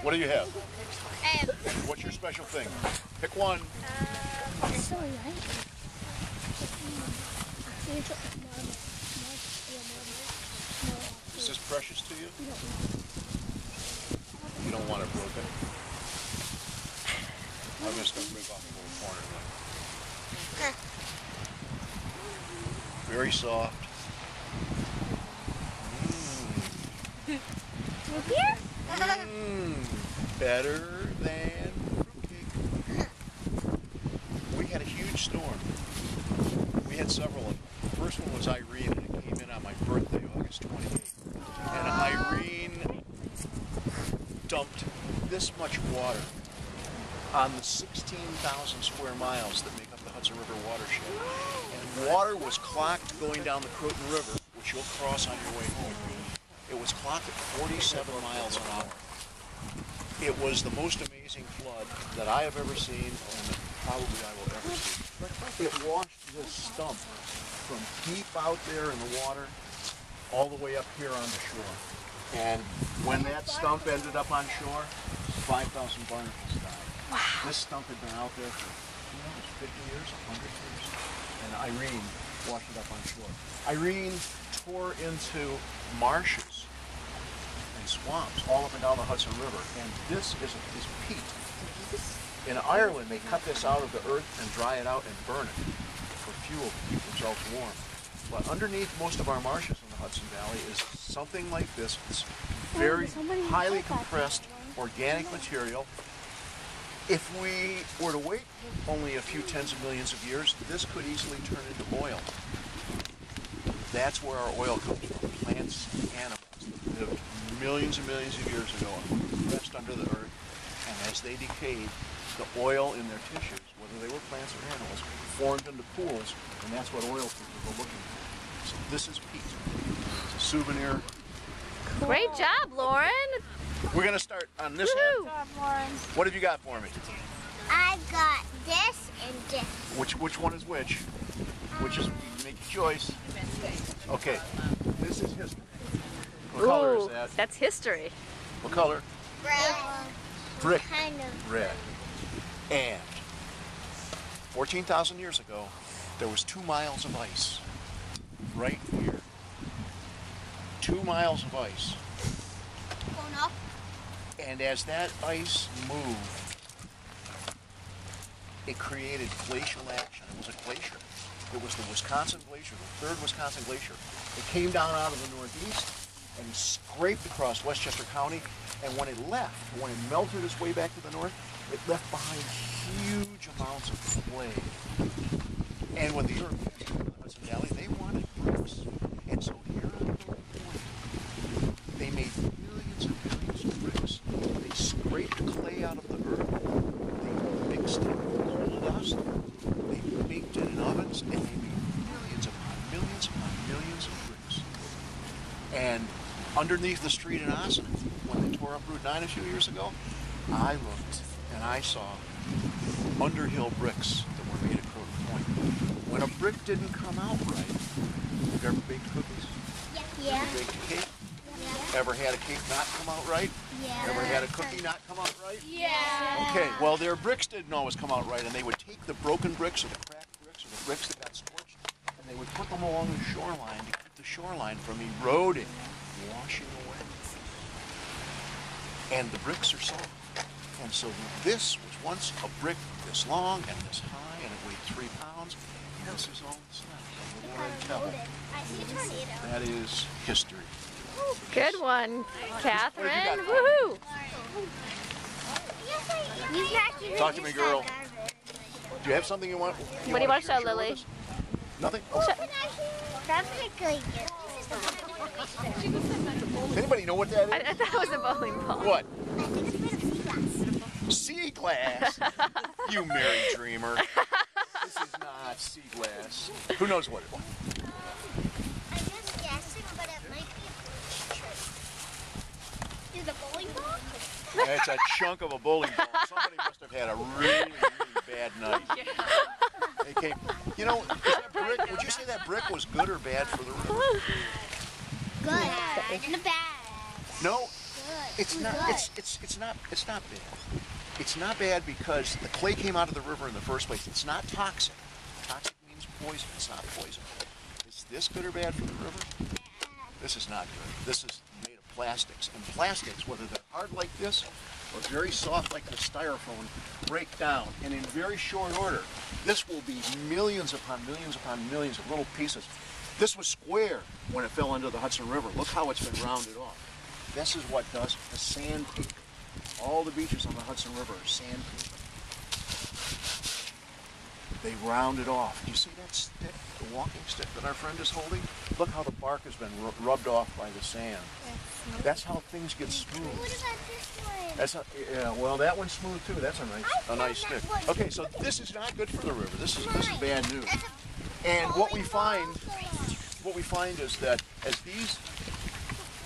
What do you have? What's your special thing? Pick one. Is this precious to you? You don't want it broken? I'm just going to break off a little corner of it. Very soft. Better than fruitcake. We had a huge storm. We had several of them. The first one was Irene, and it came in on my birthday, August 28th. And Irene dumped this much water on the 16,000 square miles that make up the Hudson River watershed. And water was clocked going down the Croton River, which you'll cross on your way home. It was clocked at 47 miles an hour. It was the most amazing flood that I have ever seen, and probably I will ever see. It washed this stump from deep out there in the water all the way up here on the shore. And when that stump ended up on shore, 5,000 barnacles died. Wow. This stump had been out there for 50 years, 100 years. And Irene washed it up on shore. Irene tore into marshes and swamps all up and down the Hudson River. And this is peat. In Ireland, they cut this out of the earth and dry it out and burn it for fuel to keep themselves warm. But underneath most of our marshes in the Hudson Valley is something like this. It's very highly compressed organic material. If we were to wait only a few tens of millions of years, this could easily turn into oil. That's where our oil comes from, plants and animals that lived millions and millions of years ago and compressed under the earth. And as they decayed, the oil in their tissues, whether they were plants or animals, formed into pools, and that's what oil people are looking for. So this is peat. It's a souvenir. Cool. Great job, Lauren. We're going to start on this end. Good job, Lauren. What have you got for me? I got this and this. Which one is which? Which is, make your choice. Okay, this is history. What color is that? That's history. What color? Red. Brick. Kind of Red. And 14,000 years ago, there was 2 miles of ice right here. 2 miles of ice. going up. And as that ice moved, it created glacial action. It was a glacier. It was the Wisconsin Glacier, the 3rd Wisconsin Glacier. It came down out of the northeast and scraped across Westchester County. And when it left, when it melted its way back to the north, it left behind huge amounts of clay. And when the Europeans came to the Hudson Valley, they wanted bricks. And so here on the point, they made millions and millions of bricks. They scraped clay out of the earth. They mixed it with coal dust. They baked it in ovens, and they made millions upon millions upon millions of bricks. And underneath the street in Austin, when they tore up Route 9 a few years ago, I looked and I saw Underhill bricks that were made at Croton Point. When a brick didn't come out right, have you ever baked cookies? Yeah. Ever baked a cake? Yeah. Ever had a cake not come out right? Yeah. Ever had a cookie not come out right? Yeah. Okay, well their bricks didn't always come out right, and they would take the broken bricks or the cracked bricks or the bricks that got scorched, and they would put them along the shoreline to keep the shoreline from eroding, washing away. And the bricks are soft. And so this was once a brick this long and this high, and it weighed 3 pounds. And this is all that's left, a little red pebble. I see a tornado. That is history. Good one, Catherine. got? Woohoo! Talk to me, girl. Do you have something you want? What do you want to show, Lily? Nothing? That's really good. Does anybody know what that is? I thought it was a bowling ball. What? Sea glass. You merry dreamer. This is not sea glass. Who knows what it is? I'm just guessing, but it might be a trick. Is it a bowling ball? It's a chunk of a bowling ball. Somebody must have had a really, really bad night. They came, you know, is that brick, would you say that brick was good or bad for the river? Good. In the bag. No? Good. It's not bad. It's not bad because the clay came out of the river in the first place. It's not toxic. Toxic means poison. It's not poison. Is this good or bad for the river? This is not good. This is made of plastics. And plastics, whether they're hard like this or very soft like the styrofoam, break down. And in very short order, this will be millions upon millions upon millions of little pieces. This was square when it fell into the Hudson River. Look how it's been rounded off. This is what does the sandpaper. All the beaches on the Hudson River are sandpaper. They round it off. Do you see that stick, the walking stick that our friend is holding? Look how the bark has been rubbed off by the sand. That's how things get smooth. What about this one? That's yeah. Well, that one's smooth too. That's a nice stick. Okay, so this is not good for the river. This is bad news. And what we find is that as these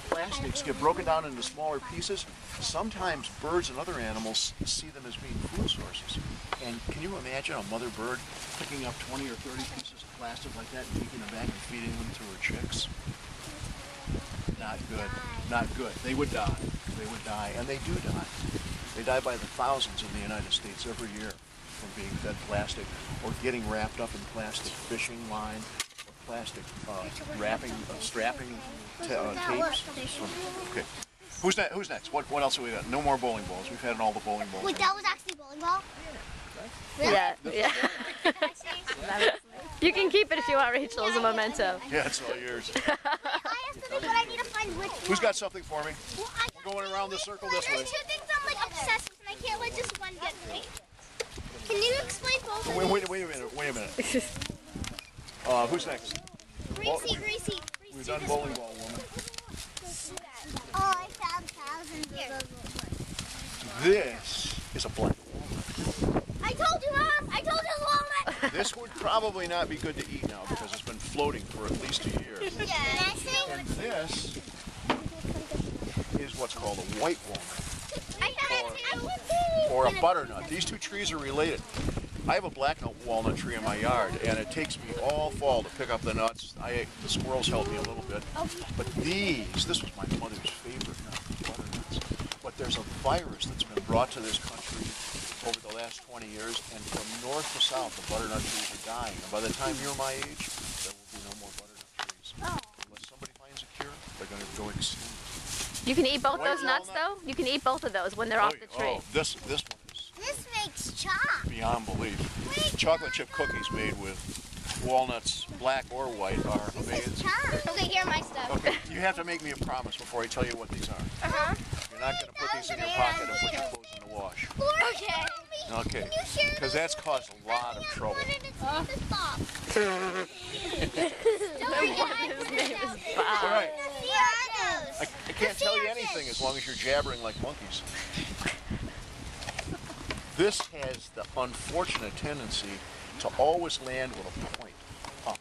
plastics get broken down into smaller pieces, sometimes birds and other animals see them as being food sources. And can you imagine a mother bird picking up 20 or 30 pieces of plastic like that and taking them back and feeding them to her chicks? Not good. Not good. They would die. They would die. And they do die. They die by the thousands in the United States every year from being fed plastic or getting wrapped up in plastic fishing line or plastic strapping tapes. Okay. Who's next? What else have we got? No more bowling balls. We've had all the bowling balls. Wait, that was actually bowling ball? Really? Yeah. You can keep it if you want, Rachel, as a memento. Yeah, it's all yours. I have something, but I need to find which one. Who's got something for me? Well, We're going around the circle this way. There's two things I'm like obsessed with, and I can't let just one get me. Can you explain both of them? Wait a minute. Who's next? Greasy. We've done bowling ball, woman. Oh, I found thousands of those. This is a black walnut. I told you, Mom! I told you it was walnut! This would probably not be good to eat now because it's been floating for at least a year. Yeah. And this is what's called a white walnut or a butternut. These two trees are related. I have a black walnut tree in my yard, and it takes me all fall to pick up the nuts. The squirrels help me a little bit. But this was my mother's favorite nut, butternuts. But there's a virus that's been brought to this country over the last 20 years, and from north to south, the butternut trees are dying. And by the time you're my age, there will be no more butternut trees. Unless somebody finds a cure, they're going to go extinct. You can eat both those nuts, though? You can eat both of those when they're off the tree. Oh, this one is This makes chop. beyond belief. Chocolate chip cookies made with walnuts, black or white, are amazing. Okay, here are my stuff. Okay, you have to make me a promise before I tell you what these are. Uh-huh. You're not going to put these in your pocket and put your clothes in the wash. Okay. Okay, because that's caused a lot of trouble. His name is Bob. All right. I can't tell you anything as long as you're jabbering like monkeys. This has the unfortunate tendency to always land with a point up.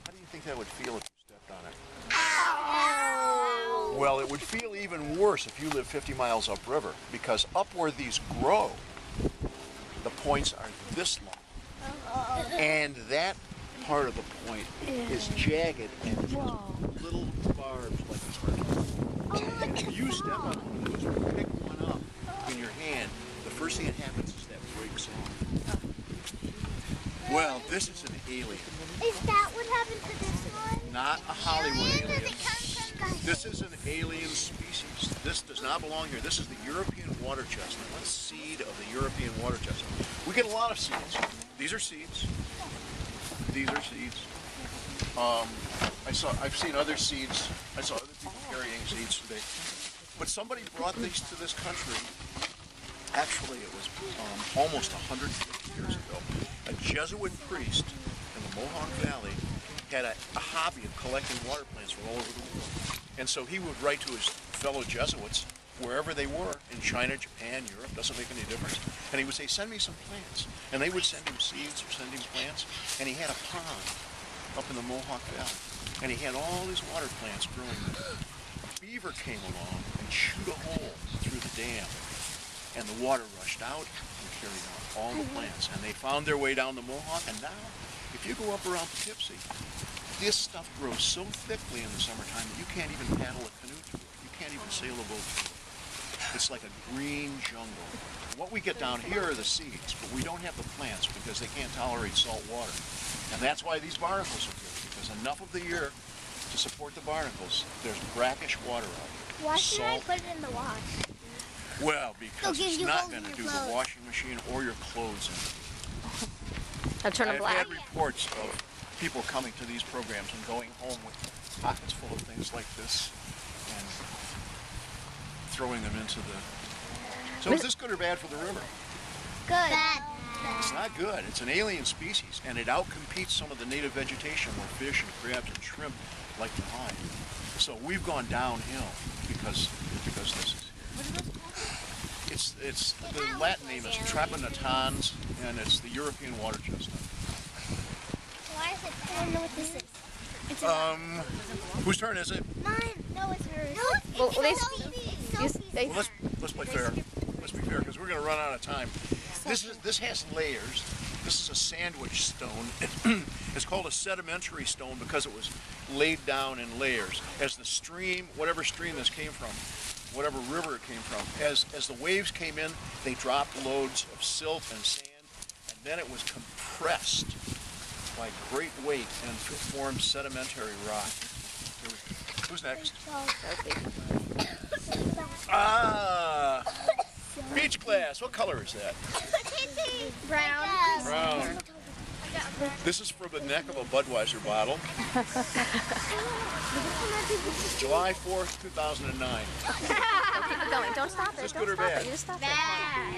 How do you think that would feel if you stepped on it? Well, it would feel even worse if you live 50 miles upriver, because up where these grow, the points are this long. And that part of the point is jagged and just little barbs like this hard. If you step on one of those or pick one up in your hand, the first thing that happens is that breaks off. Well, this is an alien. Is that what happened to this one? Not a Hollywood alien. Does it come from This is an alien species. This does not belong here. This is the European water chestnut. One seed of the European water chestnut. We get a lot of seeds. These are seeds. These are seeds. I've seen other seeds. I saw other people carrying seeds today. But somebody brought these to this country. Actually, it was almost 150 years ago. A Jesuit priest in the Mohawk Valley had a hobby of collecting water plants from all over the world. And so he would write to his fellow Jesuits, wherever they were, in China, Japan, Europe, doesn't make any difference. And he would say, send me some plants. And they would send him seeds or send him plants. And he had a pond up in the Mohawk Valley. And he had all these water plants growing there. A beaver came along and chewed a hole through the dam. And the water rushed out and carried out all the plants. And they found their way down the Mohawk. And now, if you go up around Poughkeepsie, this stuff grows so thickly in the summertime that you can't even paddle a canoe through it. You can't even sail a boat through it. It's like a green jungle. What we get down here are the seeds, but we don't have the plants because they can't tolerate salt water. And that's why these barnacles are good, because enough of the year to support the barnacles, there's brackish water out here. Why should I put it in the wash? Well, because They'll give it's you not holes going in to your do the clothes. washing machine or your clothes in. I'll turn them I've black. had reports of people coming to these programs and going home with pockets full of things like this and throwing them into the... So is this good or bad for the river? Good. It's not good. It's an alien species, and it outcompetes some of the native vegetation where fish and crabs and shrimp like to hide. So we've gone downhill because this is here. It's the Latin name is Trapanatans, and it's the European water chestnut. Why is it bad? I don't know what this is. It's Whose turn is it? mine. No, it's hers. No, it's Well, they- Well, let's play fair. Let's be fair, because we're going to run out of time. This has layers. This is a sandwich stone. It's called a sedimentary stone because it was laid down in layers. As the stream, whatever stream this came from, whatever river it came from, as the waves came in, they dropped loads of silt and sand, and then it was compressed by great weight and formed sedimentary rock. Who's next? Ah! Beach glass. What color is that? Brown. Brown. This is from the neck of a Budweiser bottle. July 4th, 2009. Keep going. Don't stop it. Is this Don't good or stop bad? it. You just stop it. Bad.